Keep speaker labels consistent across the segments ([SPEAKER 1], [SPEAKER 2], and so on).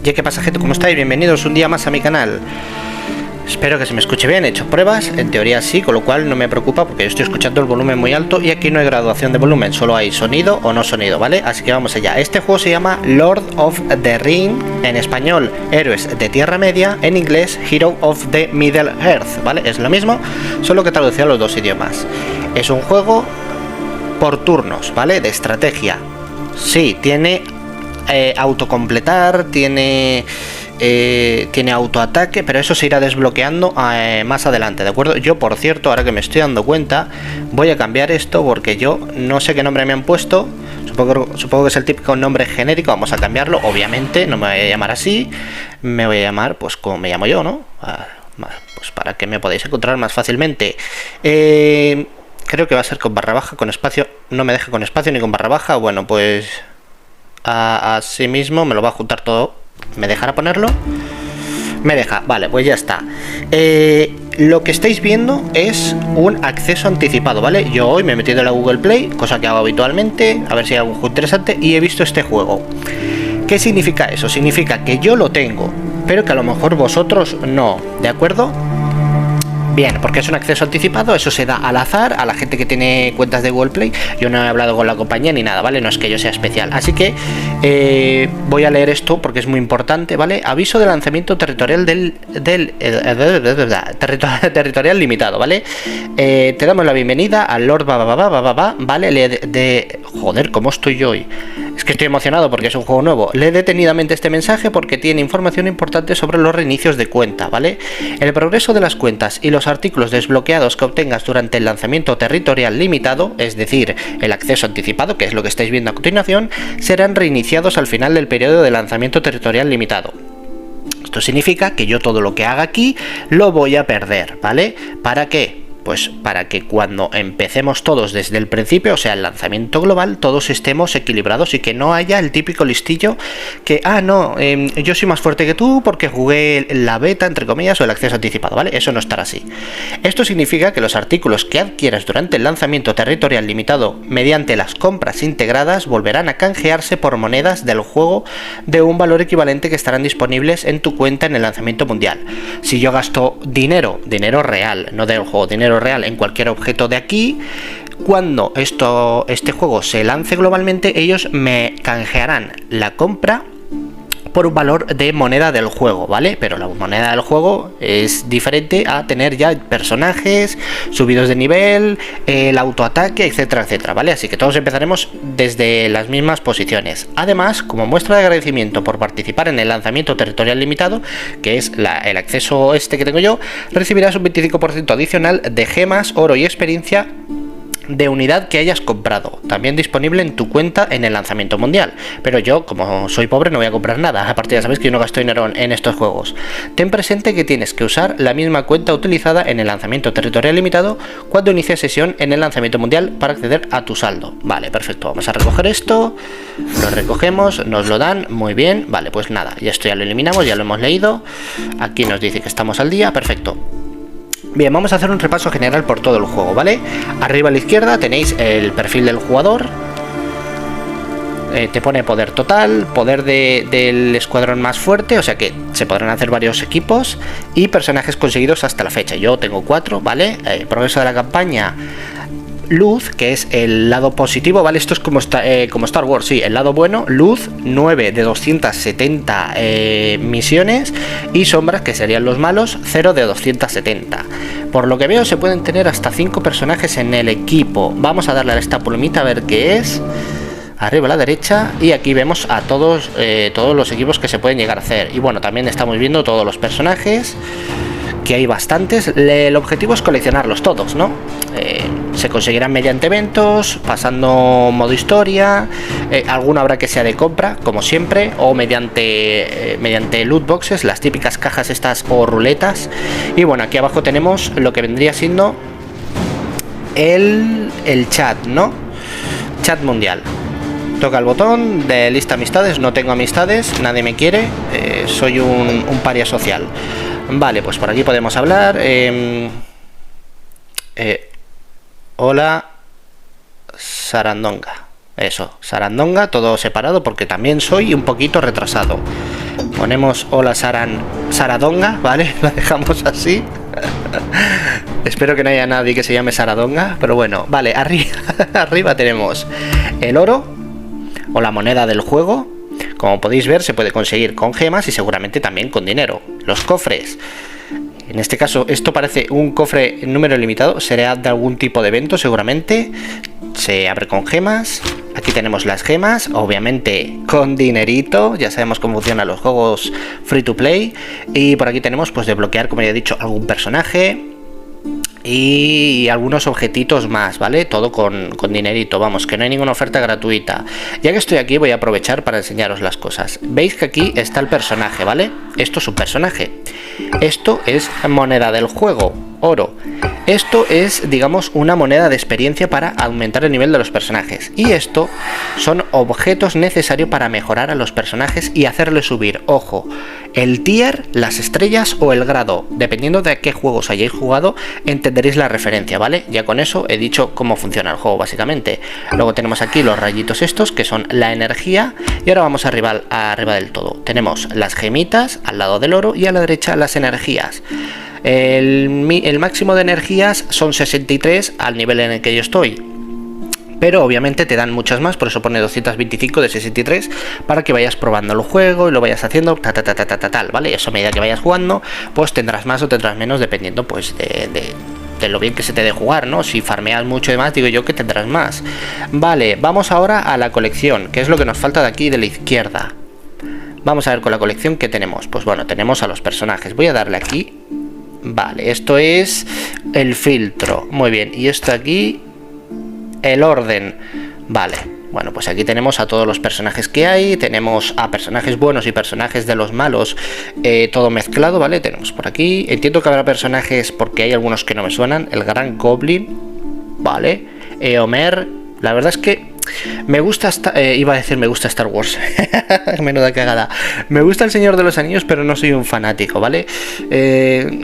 [SPEAKER 1] Ya que pasa, gente, ¿cómo estáis? Bienvenidos un día más a mi canal. Espero que se me escuche bien, he hecho pruebas, en teoría sí, con lo cual no me preocupa porque yo estoy escuchando el volumen muy alto y aquí no hay graduación de volumen, solo hay sonido o no sonido, ¿vale? Así que vamos allá. Este juego se llama Lord of the Ring, en español Héroes de Tierra Media, en inglés Hero of the Middle Earth, ¿vale? Es lo mismo, solo que traducido a los dos idiomas. Es un juego por turnos, ¿vale? De estrategia. Sí, tiene autocompletar, tiene autoataque, pero eso se irá desbloqueando más adelante, ¿de acuerdo? Yo, por cierto, ahora que me estoy dando cuenta, voy a cambiar esto porque yo no sé qué nombre me han puesto. Supongo que es el típico nombre genérico. Vamos a cambiarlo, obviamente, no me voy a llamar así, me voy a llamar pues como me llamo yo, ¿no? Pues para que me podáis encontrar más fácilmente. Creo que va a ser con barra baja, con espacio. No me deja con espacio ni con barra baja. Bueno, pues así mismo me lo va a juntar todo. ¿Me dejará ponerlo? Me deja, vale, pues ya está. Lo que estáis viendo es un acceso anticipado, ¿vale? Yo hoy me he metido en la Google Play, cosa que hago habitualmente, a ver si hay algo interesante, y he visto este juego. ¿Qué significa eso? Significa que yo lo tengo, pero que a lo mejor vosotros no, ¿de acuerdo? Bien, porque es un acceso anticipado, eso se da al azar a la gente que tiene cuentas de Google Play. Yo no he hablado con la compañía ni nada, ¿vale? No es que yo sea especial. Así que voy a leer esto porque es muy importante, ¿vale? Aviso de lanzamiento territorial territorial limitado, ¿vale? Te damos la bienvenida al Lord ¿vale? Joder, ¿cómo estoy yo hoy? Es que estoy emocionado porque es un juego nuevo. Lee detenidamente este mensaje porque tiene información importante sobre los reinicios de cuenta, ¿vale? El progreso de las cuentas y los artículos desbloqueados que obtengas durante el lanzamiento territorial limitado, es decir, el acceso anticipado, que es lo que estáis viendo a continuación, serán reiniciados al final del periodo de lanzamiento territorial limitado. Esto significa que yo todo lo que haga aquí lo voy a perder, ¿vale? ¿Para qué? Pues para que cuando empecemos todos desde el principio, o sea, el lanzamiento global, todos estemos equilibrados y que no haya el típico listillo que, yo soy más fuerte que tú porque jugué la beta, entre comillas, o el acceso anticipado, ¿vale? Eso no estará así. Esto significa que los artículos que adquieras durante el lanzamiento territorial limitado mediante las compras integradas volverán a canjearse por monedas del juego de un valor equivalente que estarán disponibles en tu cuenta en el lanzamiento mundial. Si yo gasto dinero real, no del juego, dinero real en cualquier objeto de aquí, cuando este juego se lance globalmente, ellos me canjearán la compra por un valor de moneda del juego, ¿vale? Pero la moneda del juego es diferente a tener ya personajes subidos de nivel, el autoataque, etcétera, etcétera, ¿vale? Así que todos empezaremos desde las mismas posiciones. Además, como muestra de agradecimiento por participar en el lanzamiento territorial limitado, que es el acceso que tengo yo, recibirás un 25% adicional de gemas, oro y experiencia de unidad que hayas comprado, también disponible en tu cuenta en el lanzamiento mundial. Pero yo, como soy pobre, no voy a comprar nada. Aparte, ya sabéis que yo no gasto dinero en estos juegos. Ten presente que tienes que usar la misma cuenta utilizada en el lanzamiento territorial limitado cuando inicies sesión en el lanzamiento mundial para acceder a tu saldo. Vale, perfecto. Vamos a recoger esto, lo recogemos, nos lo dan, muy bien. Vale, pues nada, ya esto ya lo eliminamos, ya lo hemos leído. Aquí nos dice que estamos al día, perfecto. Bien, vamos a hacer un repaso general por todo el juego, ¿vale? Arriba a la izquierda tenéis el perfil del jugador. Te pone poder total, poder del escuadrón más fuerte, o sea que se podrán hacer varios equipos, y personajes conseguidos hasta la fecha. Yo tengo 4, ¿vale? Progreso de la campaña. Luz, que es el lado positivo, ¿vale? Esto es como Star Wars, sí, el lado bueno. Luz, 9 de 270 misiones, y sombras, que serían los malos, 0 de 270. Por lo que veo, se pueden tener hasta 5 personajes en el equipo. Vamos a darle a esta plumita a ver qué es. Arriba a la derecha, y aquí vemos a todos los equipos que se pueden llegar a hacer. Y bueno, también estamos viendo todos los personajes, que hay bastantes. El objetivo es coleccionarlos todos, ¿no? Se conseguirán mediante eventos, pasando modo historia, alguno habrá que sea de compra, como siempre, o mediante loot boxes, las típicas cajas estas o ruletas. Y bueno, aquí abajo tenemos lo que vendría siendo el chat, ¿no? Chat mundial. Toca el botón de lista amistades. No tengo amistades, nadie me quiere, soy un paria social. Vale, pues por aquí podemos hablar. Hola, Sarandonga. Eso, Sarandonga, todo separado porque también soy un poquito retrasado. Ponemos hola Saradonga, ¿vale? Lo dejamos así. Espero que no haya nadie que se llame Saradonga, pero bueno, vale, arriba tenemos el oro o la moneda del juego. Como podéis ver, se puede conseguir con gemas y seguramente también con dinero. Los cofres. En este caso, esto parece un cofre en número limitado. Será de algún tipo de evento, seguramente. Se abre con gemas. Aquí tenemos las gemas, obviamente con dinerito. Ya sabemos cómo funcionan los juegos free to play. Y por aquí tenemos, pues, desbloquear, como ya he dicho, algún personaje y algunos objetitos más, ¿vale? Todo con dinerito, vamos, que no hay ninguna oferta gratuita. Ya que estoy aquí, voy a aprovechar para enseñaros las cosas. Veis que aquí está el personaje, ¿vale? Esto es un personaje. Esto es moneda del juego, oro. Esto es, digamos, una moneda de experiencia para aumentar el nivel de los personajes. Y esto son objetos necesarios para mejorar a los personajes y hacerles subir, ojo, el tier, las estrellas o el grado. Dependiendo de a qué juegos hayáis jugado, entenderéis la referencia, ¿vale? Ya con eso he dicho cómo funciona el juego, básicamente. Luego tenemos aquí los rayitos estos, que son la energía. Y ahora vamos arriba del todo. Tenemos las gemitas al lado del oro y a la derecha las energías. El máximo de energías son 63 al nivel en el que yo estoy, pero obviamente te dan muchas más, por eso pone 225 de 63 para que vayas probando el juego y lo vayas haciendo tal, ¿vale? Eso a medida que vayas jugando, pues tendrás más o tendrás menos dependiendo pues de lo bien que se te dé jugar, ¿no? Si farmeas mucho y demás, digo yo que tendrás más. Vale, vamos ahora a la colección, que es lo que nos falta de aquí de la izquierda. Vamos a ver con la colección que tenemos. Pues bueno, tenemos a los personajes. Voy a darle aquí. Vale, esto es el filtro. Muy bien, y esto aquí, el orden. Vale, bueno, pues aquí tenemos a todos los personajes que hay. Tenemos a personajes buenos y personajes de los malos, todo mezclado, ¿vale? Tenemos por aquí, entiendo que habrá personajes porque hay algunos que no me suenan. El Gran Goblin, vale, Eomer. La verdad es que me gusta, iba a decir me gusta Star Wars. Menuda cagada. Me gusta el Señor de los Anillos, pero no soy un fanático, ¿vale?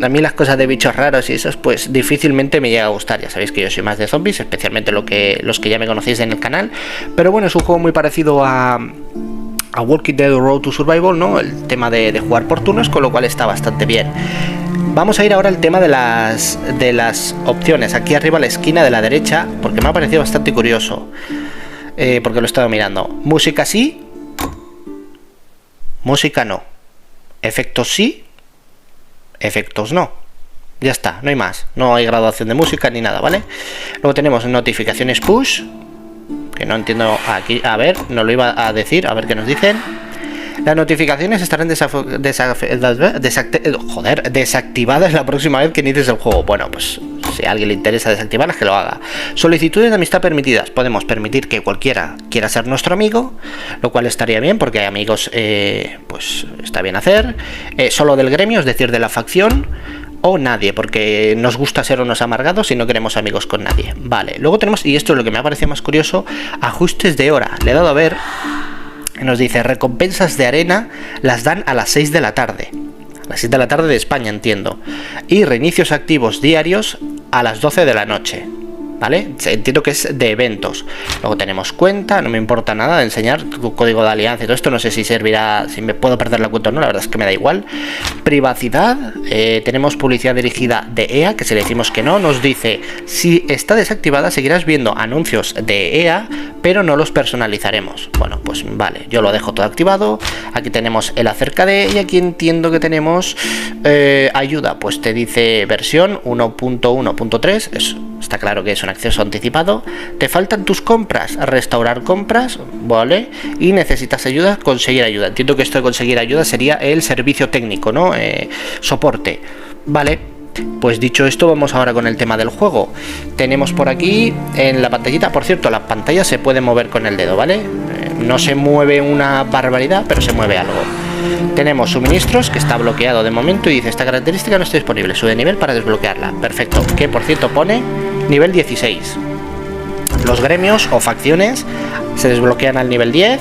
[SPEAKER 1] A mí las cosas de bichos raros y esas, pues difícilmente me llega a gustar. Ya sabéis que yo soy más de zombies, especialmente los que ya me conocéis en el canal. Pero bueno, es un juego muy parecido a Walking Dead Road to Survival, ¿no? El tema de jugar por turnos, con lo cual está bastante bien. Vamos a ir ahora al tema de las opciones. Aquí arriba a la esquina de la derecha, porque me ha parecido bastante curioso. Porque lo he estado mirando. Música sí, música no. Efectos sí, efectos no. Ya está, no hay más. No hay graduación de música ni nada, ¿vale? Luego tenemos notificaciones push, que no entiendo aquí. A ver, nos lo iba a decir, a ver qué nos dicen. Las notificaciones estarán desactivadas la próxima vez que inicies el juego. Bueno, pues si a alguien le interesa desactivarlas, que lo haga. Solicitudes de amistad permitidas. Podemos permitir que cualquiera quiera ser nuestro amigo, lo cual estaría bien porque hay amigos, pues está bien hacer. Solo del gremio, es decir, de la facción. O nadie, porque nos gusta ser unos amargados y no queremos amigos con nadie. Vale, luego tenemos, y esto es lo que me ha parecido más curioso, ajustes de hora. Le he dado a ver. Nos dice, recompensas de arena las dan a las 6 de la tarde. A las 6 de la tarde de España, entiendo. Y reinicios activos diarios a las 12 de la noche. ¿Vale? Entiendo que es de eventos. Luego tenemos cuenta, no me importa nada de enseñar tu código de alianza y todo esto. No sé si servirá, si me puedo perder la cuenta o no, la verdad es que me da igual. Privacidad, tenemos publicidad dirigida de EA, que si le decimos que no, nos dice, si está desactivada seguirás viendo anuncios de EA, pero no los personalizaremos. Bueno, pues vale, yo lo dejo todo activado. Aquí tenemos el acerca de, y aquí entiendo que tenemos ayuda, pues te dice versión 1.1.3, eso. Está claro que es un acceso anticipado. Te faltan tus compras, restaurar compras, ¿vale? Y necesitas ayuda, conseguir ayuda. Entiendo que esto de conseguir ayuda sería el servicio técnico, ¿no? Soporte, ¿vale? Pues dicho esto, vamos ahora con el tema del juego. Tenemos por aquí en la pantallita, por cierto, la pantalla se puede mover con el dedo, ¿vale? No se mueve una barbaridad, pero se mueve algo. Tenemos suministros, que está bloqueado de momento y dice, esta característica no está disponible, sube de nivel para desbloquearla. Perfecto, que por cierto pone nivel 16. Los gremios o facciones se desbloquean al nivel 10.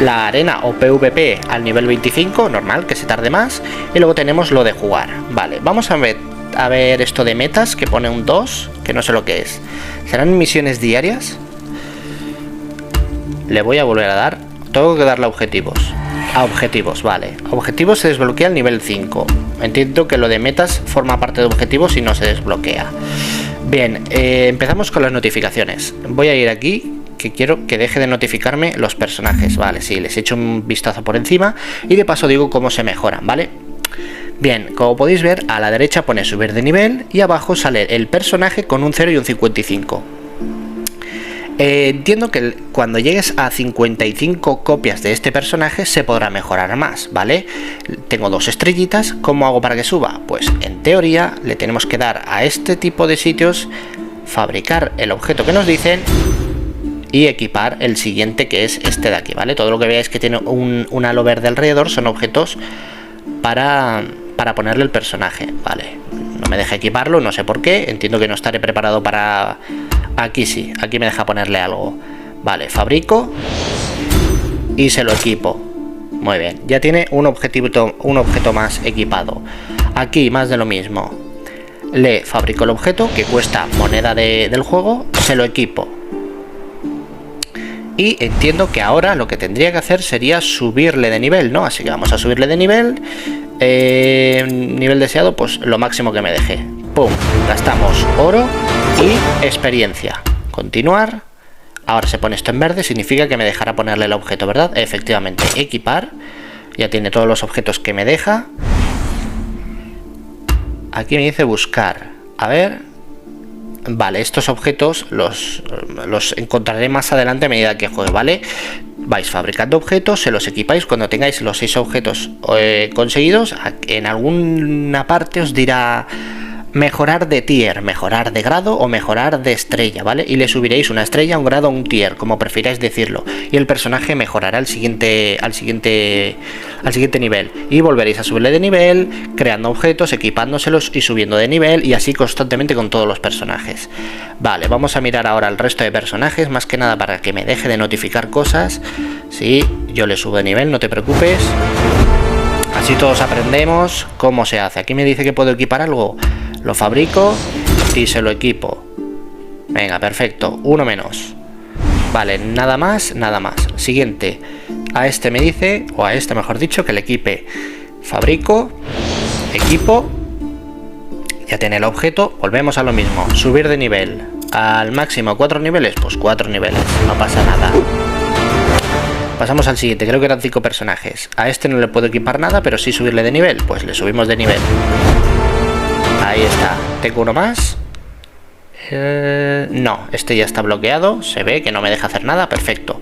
[SPEAKER 1] La arena o PvP al nivel 25, normal, que se tarde más. Y luego tenemos lo de jugar. Vale, vamos a ver esto de metas, que pone un 2, que no sé lo que es. ¿Serán misiones diarias? Le voy a volver a dar. Tengo que darle a objetivos. A objetivos, vale. Objetivos se desbloquea al nivel 5. Entiendo que lo de metas forma parte de objetivos y no se desbloquea. Bien, empezamos con las notificaciones. Voy a ir aquí, que quiero que deje de notificarme los personajes. Vale, sí, les echo un vistazo por encima y de paso digo cómo se mejoran, ¿vale? Bien, como podéis ver, a la derecha pone subir de nivel y abajo sale el personaje con un 0 y un 55. Entiendo que cuando llegues a 55 copias de este personaje se podrá mejorar más, ¿vale? Tengo 2 estrellitas. ¿Cómo hago para que suba? Pues en teoría le tenemos que dar a este tipo de sitios, fabricar el objeto que nos dicen y equipar el siguiente, que es este de aquí, ¿vale? Todo lo que veáis que tiene un halo verde alrededor son objetos para ponerle el personaje, ¿vale? No me deja equiparlo, no sé por qué. Entiendo que no estaré preparado para... Aquí sí, aquí me deja ponerle algo. Vale, fabrico y se lo equipo. Muy bien, ya tiene un objeto más equipado. Aquí más de lo mismo. Le fabrico el objeto que cuesta moneda del juego, se lo equipo. Y entiendo que ahora lo que tendría que hacer sería subirle de nivel, ¿no? Así que vamos a subirle de nivel. Nivel deseado, pues lo máximo que me deje. ¡Pum! Gastamos oro y experiencia. Continuar. Ahora se pone esto en verde, significa que me dejará ponerle el objeto, ¿verdad? Efectivamente, equipar. Ya tiene todos los objetos que me deja. Aquí me dice buscar. A ver... Vale, estos objetos los encontraré más adelante a medida que juegue, ¿vale? Vais fabricando objetos, se los equipáis. Cuando tengáis los 6 objetos conseguidos, en alguna parte os dirá mejorar de tier, mejorar de grado o mejorar de estrella, ¿vale? Y le subiréis una estrella, un grado o un tier, como prefiráis decirlo. Y el personaje mejorará al siguiente nivel. Y volveréis a subirle de nivel, creando objetos, equipándoselos y subiendo de nivel. Y así constantemente con todos los personajes. Vale, vamos a mirar ahora el resto de personajes, más que nada para que me deje de notificar cosas. Sí, yo le subo de nivel, no te preocupes. Así todos aprendemos cómo se hace. Aquí me dice que puedo equipar algo. Lo fabrico y se lo equipo. Venga, perfecto. Uno menos. Vale, nada más, nada más. Siguiente. A este me dice, o a este mejor dicho, que le equipe. Fabrico, equipo. Ya tiene el objeto. Volvemos a lo mismo. Subir de nivel. Al máximo 4 niveles, pues 4 niveles. No pasa nada. Pasamos al siguiente, creo que eran 5 personajes. A este no le puedo equipar nada, pero sí subirle de nivel. Pues le subimos de nivel. Ahí está. Tengo uno más. No, este ya está bloqueado. Se ve que no me deja hacer nada. Perfecto.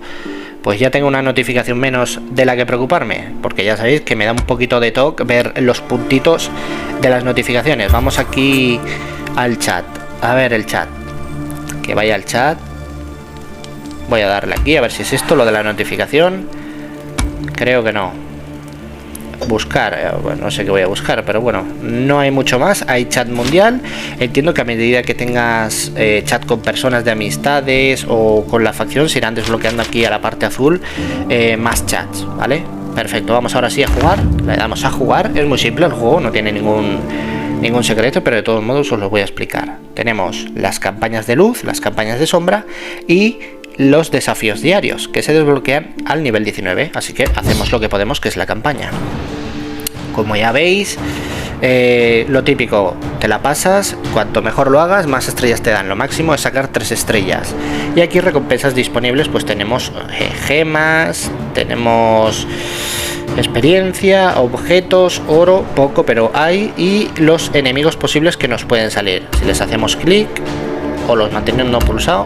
[SPEAKER 1] Pues ya tengo una notificación menos de la que preocuparme. Porque ya sabéis que me da un poquito de toque ver los puntitos de las notificaciones. Vamos aquí al chat. A ver el chat. Que vaya al chat. Voy a darle aquí a ver si es esto lo de la notificación. Creo que no. Buscar, bueno, no sé qué voy a buscar, pero bueno, no hay mucho más. Hay chat mundial. Entiendo que a medida que tengas chat con personas de amistades o con la facción, se irán desbloqueando aquí a la parte azul más chats, ¿vale? Perfecto, vamos ahora sí a jugar. Le damos a jugar, es muy simple el juego, no tiene ningún secreto, pero de todos modos os lo voy a explicar. Tenemos las campañas de luz, las campañas de sombra y los desafíos diarios que se desbloquean al nivel 19, así que hacemos lo que podemos, que es la campaña. Como ya veis, lo típico, te la pasas, cuanto mejor lo hagas, más estrellas te dan. Lo máximo es sacar 3 estrellas. Y aquí recompensas disponibles, pues tenemos gemas, tenemos experiencia, objetos, oro, poco, pero hay, y los enemigos posibles que nos pueden salir. Si les hacemos clic o los manteniendo pulsado,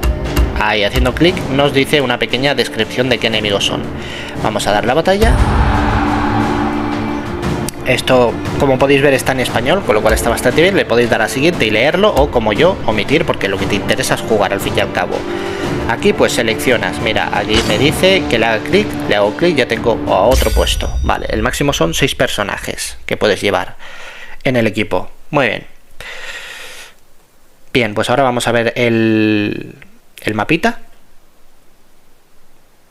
[SPEAKER 1] ahí haciendo clic nos dice una pequeña descripción de qué enemigos son. Vamos a dar la batalla. Esto, como podéis ver, está en español, con lo cual está bastante bien. Le podéis dar a siguiente y leerlo, o como yo, omitir, porque lo que te interesa es jugar al fin y al cabo. Aquí pues seleccionas, mira, aquí me dice que le haga clic, le hago clic, ya tengo a otro puesto. Vale, el máximo son 6 personajes que puedes llevar en el equipo. Muy bien. Bien, pues ahora vamos a ver el mapita.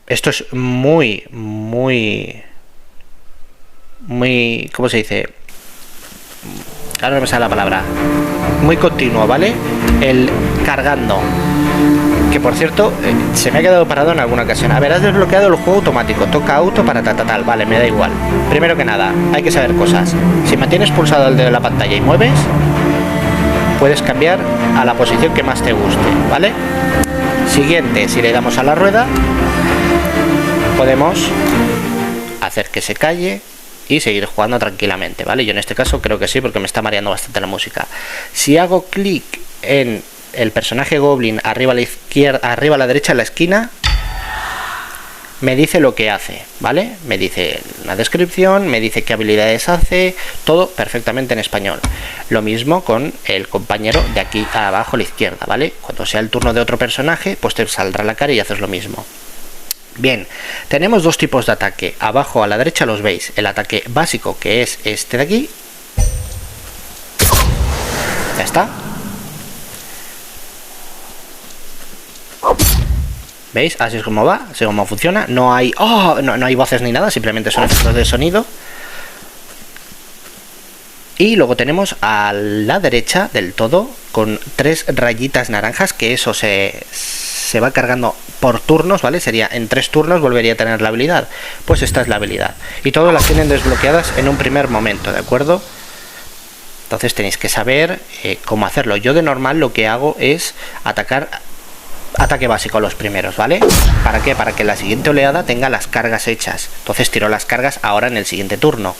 [SPEAKER 1] Esto es muy, ¿cómo se dice? Ahora no me sale la palabra. Muy continuo, ¿vale? El cargando. Que por cierto, se me ha quedado parado en alguna ocasión. A ver, has desbloqueado el juego automático. Toca auto para tal. Vale, me da igual. Primero que nada, hay que saber cosas. Si mantienes pulsado el dedo en la pantalla y mueves, puedes cambiar a la posición que más te guste, ¿vale? Siguiente, si le damos a la rueda, podemos hacer que se calle y seguir jugando tranquilamente, ¿vale? Yo en este caso creo que sí, porque me está mareando bastante la música. Si hago clic en el personaje Goblin arriba a la izquierda, arriba a la derecha en la esquina, me dice lo que hace, ¿vale? Me dice una descripción, me dice qué habilidades hace, todo perfectamente en español. Lo mismo con el compañero de aquí abajo a la izquierda, ¿vale? Cuando sea el turno de otro personaje, pues te saldrá la cara y haces lo mismo. Bien, tenemos dos tipos de ataque. Abajo a la derecha los veis. El ataque básico, que es este de aquí. Ya está. ¿Veis? Así es como va, así es como funciona. No hay, no hay voces ni nada, simplemente son efectos de sonido. Y luego tenemos a la derecha del todo con 3 rayitas naranjas, que eso se va cargando por turnos, ¿vale? Sería en 3 turnos volvería a tener la habilidad. Pues esta es la habilidad. Y todas las tienen desbloqueadas en un primer momento, ¿de acuerdo? Entonces tenéis que saber cómo hacerlo. Yo de normal lo que hago es atacar ataque básico a los primeros, ¿vale? ¿Para qué? Para que la siguiente oleada tenga las cargas hechas. Entonces tiro las cargas ahora en el siguiente turno.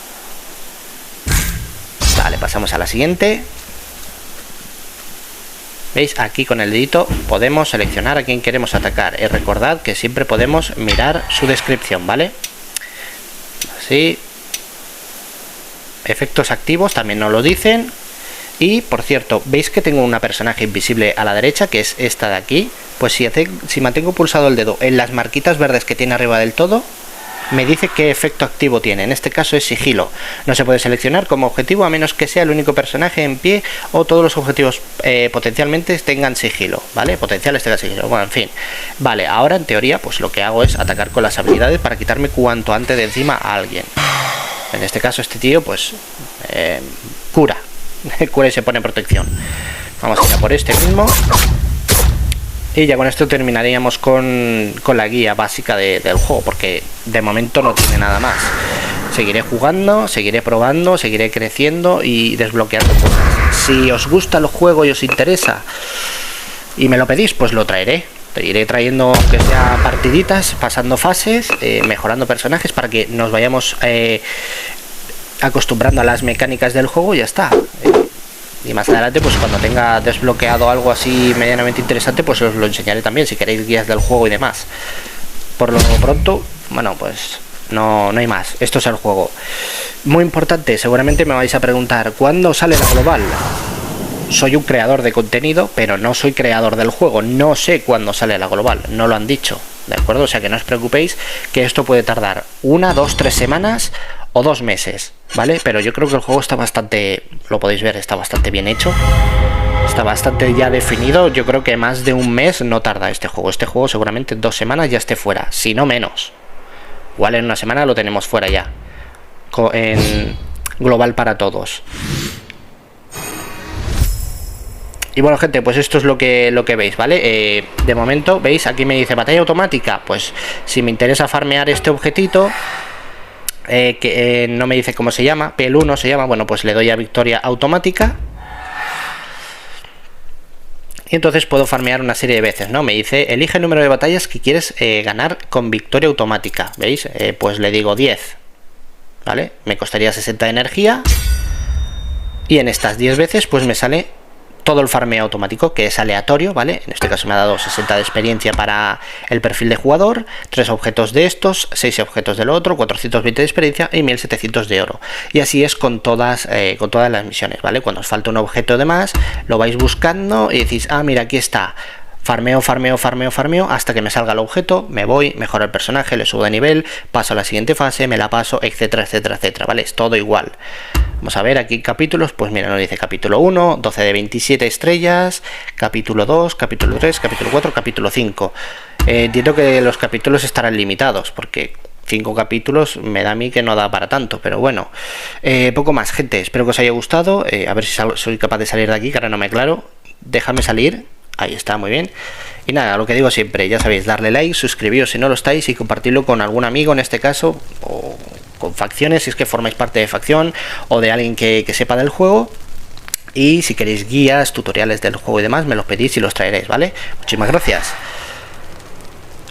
[SPEAKER 1] Vale, pasamos a la siguiente. ¿Veis? Aquí con el dedito podemos seleccionar a quién queremos atacar. Y recordad que siempre podemos mirar su descripción, ¿vale? Así. Efectos activos también nos lo dicen. Y por cierto, ¿veis que tengo una personaje invisible a la derecha, que es esta de aquí? Pues si mantengo pulsado el dedo en las marquitas verdes que tiene arriba del todo, me dice qué efecto activo tiene. En este caso es sigilo. No se puede seleccionar como objetivo a menos que sea el único personaje en pie o todos los objetivos potencialmente tengan sigilo, ¿vale? Potenciales tengan sigilo. Bueno, en fin. Vale, ahora en teoría pues lo que hago es atacar con las habilidades para quitarme cuanto antes de encima a alguien. En este caso este tío pues cura. Cura y se pone protección. Vamos a ir a por este mismo. Y ya con esto terminaríamos con la guía básica del juego, porque de momento no tiene nada más. Seguiré jugando, seguiré probando, seguiré creciendo y desbloqueando cosas. Si os gusta el juego y os interesa y me lo pedís, pues lo traeré. Te iré trayendo, aunque sea partiditas, pasando fases, mejorando personajes para que nos vayamos acostumbrando a las mecánicas del juego y ya está. Y más adelante, pues cuando tenga desbloqueado algo así medianamente interesante, pues os lo enseñaré también, si queréis guías del juego y demás. Por lo pronto, bueno, pues no hay más. Esto es el juego. Muy importante, seguramente me vais a preguntar, ¿cuándo sale la global? Soy un creador de contenido, pero no soy creador del juego. No sé cuándo sale la global, no lo han dicho, ¿de acuerdo? O sea que no os preocupéis, que esto puede tardar 1, 2, 3 semanas o 2 meses, ¿vale? Pero yo creo que el juego está bastante, lo podéis ver, está bastante bien hecho, está bastante ya definido. Yo creo que más de un mes no tarda este juego. Este juego seguramente en 2 semanas ya esté fuera, si no menos. Igual en 1 semana lo tenemos fuera ya, en global para todos. Y bueno, gente, pues esto es lo que veis, ¿vale? De momento, ¿veis? Aquí me dice batalla automática. Pues si me interesa farmear este objetito, que no me dice cómo se llama, PL1 se llama, bueno, pues le doy a victoria automática. Y entonces puedo farmear una serie de veces, ¿no? Me dice, elige el número de batallas que quieres ganar con victoria automática, ¿veis? Pues le digo 10, ¿vale? Me costaría 60 de energía. Y en estas 10 veces, pues me sale todo el farmeo automático, que es aleatorio, ¿vale? En este caso me ha dado 60 de experiencia para el perfil de jugador, 3 objetos de estos, 6 objetos del otro, 420 de experiencia y 1700 de oro. Y así es con todas las misiones, ¿vale? Cuando os falta un objeto de más, lo vais buscando y decís, ah, mira, aquí está. Farmeo, farmeo, farmeo, farmeo, hasta que me salga el objeto, me voy, mejoro el personaje, le subo de nivel, paso a la siguiente fase, me la paso, etcétera, etcétera, etcétera, ¿vale? Es todo igual. Vamos a ver aquí capítulos, pues mira, nos dice capítulo 1, 12 de 27 estrellas, capítulo 2, capítulo 3, capítulo 4, capítulo 5. Entiendo que los capítulos estarán limitados, porque 5 capítulos me da a mí que no da para tanto, pero bueno. Poco más, gente, espero que os haya gustado, a ver si soy capaz de salir de aquí, que ahora no me aclaro. Déjame salir. Ahí está, muy bien. Y nada, lo que digo siempre, ya sabéis, darle like, suscribiros si no lo estáis y compartirlo con algún amigo en este caso, o con facciones si es que formáis parte de facción, o de alguien que sepa del juego. Y si queréis guías, tutoriales del juego y demás, me los pedís y los traeréis, ¿vale? Muchísimas gracias.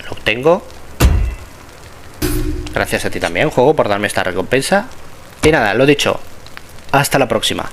[SPEAKER 1] Lo obtengo. Gracias a ti también, juego, por darme esta recompensa. Y nada, lo dicho, hasta la próxima.